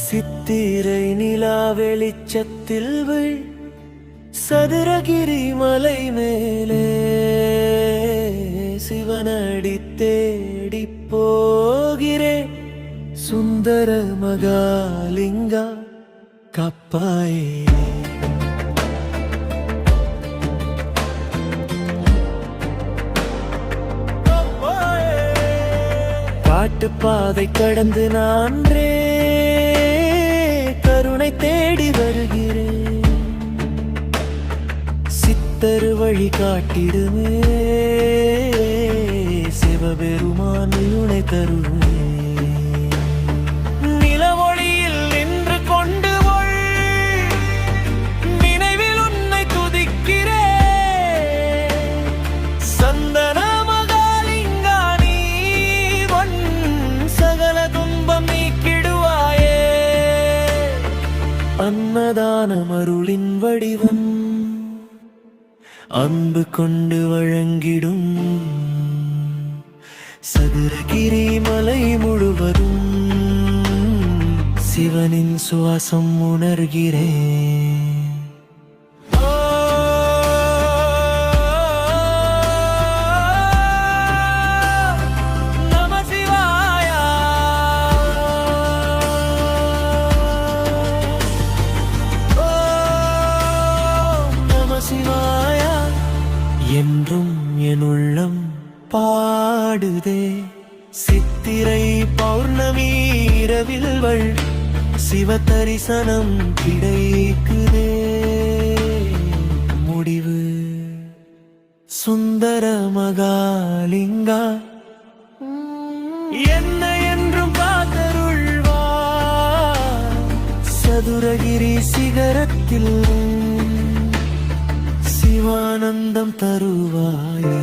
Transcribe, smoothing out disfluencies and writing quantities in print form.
சித்திரை நிலா வெளிச்சத்தில் சதுரகிரி மலை மேலே சிவனடி தேடி போகிறேன். சுந்தர மகாலிங்கா கப்பாயே காட்டுப்பாதை கடந்து நான்றே கருணை தேடி வருகிறேன். சித்தரு வழி காட்டிடுமே சிவபெருமான் உனை தருவேன். நிலவொளியில் நின்று கொண்டு நினைவில் உன்னை துதிக்கிறேன். சந்தன மகாலிங்கா நீ சகல துன்பம் நீக்கிடுவாயே. அன்னதானம் அருளின் வடிவம் அன்பு கொண்டு வழங்கிடும். சதுரகிரி மலை முழுவதும் சிவனின் சுவாசம் உணர்கிறேன். என்றும் என் உள்ளம் பாடுதே. சித்திரை பௌர்ணமி இரவில் சிவ தரிசனம் கிடைக்குதே. முடிவு சுந்தர மகாலிங்கா என்ன என்றும் காத்தருள்வார். சதுரகிரி சிகரத்தில் சிவானந்தம் தருவாயே.